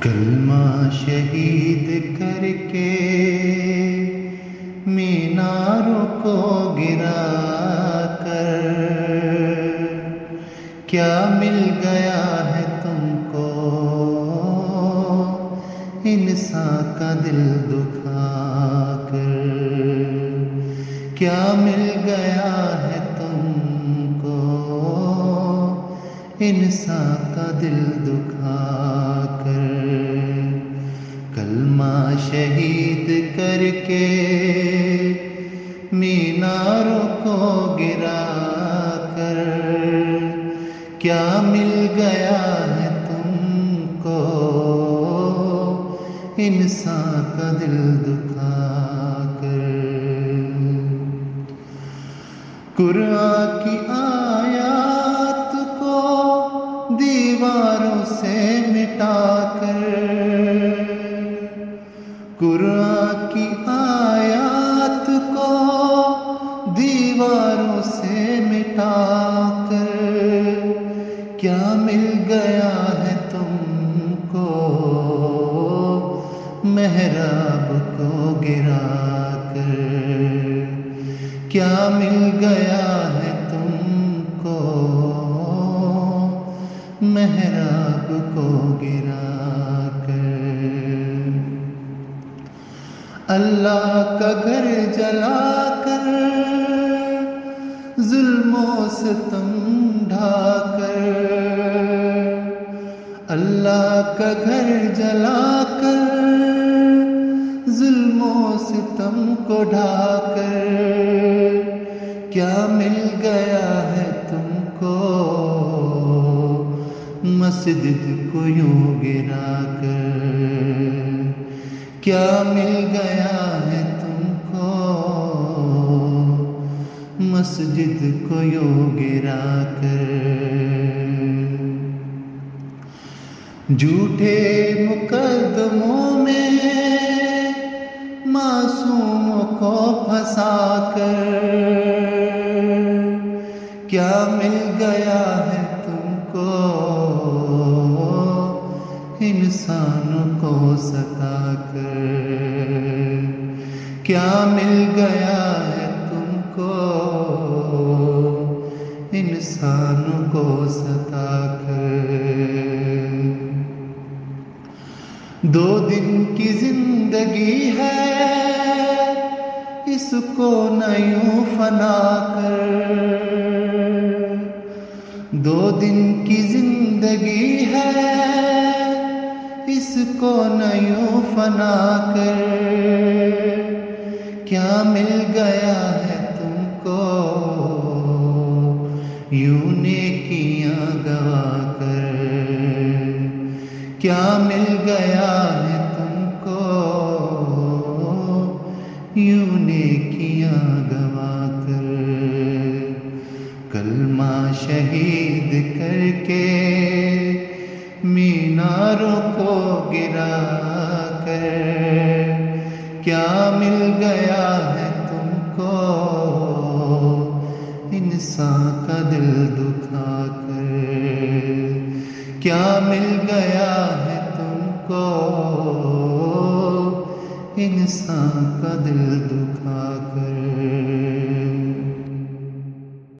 کلمہ شہید کر کے میناروں کو گرا کر کیا مل گیا ہے تم کو انسان کا دل دکھا کر؟ کیا مل گیا ہے تم کو انسان کا دل دکھا کر؟ کلمہ شہید کر کے میناروں کو گرا کر کیا مل گیا ہے تم کو انسان کا دل دکھا کر؟ قرآن کی آیات کو دیواروں سے مٹا کر، قرآن کی آیات کو دیواروں سے مٹا کر کیا مل گیا ہے تم کو محراب کو گرا کر؟ کیا مل گیا ہے تم کو محراب کو گرا کر؟ اللہ کا گھر جلا کر ظلم و ستم ڈھا کر، اللہ کا گھر جلا کر ظلم و ستم کو ڈھا کر کیا مل گیا ہے تم کو مسجد کو یوں گرا کر؟ کیا مل گیا ہے تم کو مسجد کو یوں گرا کر؟ جھوٹے مقدموں میں معصوموں کو پھنسا کر کیا مل گیا ہے تم کو انسانوں کو ستا کر؟ کیا مل گیا ہے تم کو انسانوں کو ستا کر؟ 2 دن کی زندگی ہے اس کو نہ یوں فنا کر، 2 دن کی زندگی ہے اس کو نہ یوں فنا کر کیا مل گیا ہے تم کو یوں نیکیاں گوا کر؟ کیا مل گیا ہے تم کو یوں نیکیاں گوا کر؟ کلمہ شہید کر کے میناروں کو گرا کر کیا مل گیا ہے تم کو انسان کا دل دکھا کر؟ کیا مل گیا ہے تم کو انسان کا دل دکھا کر؟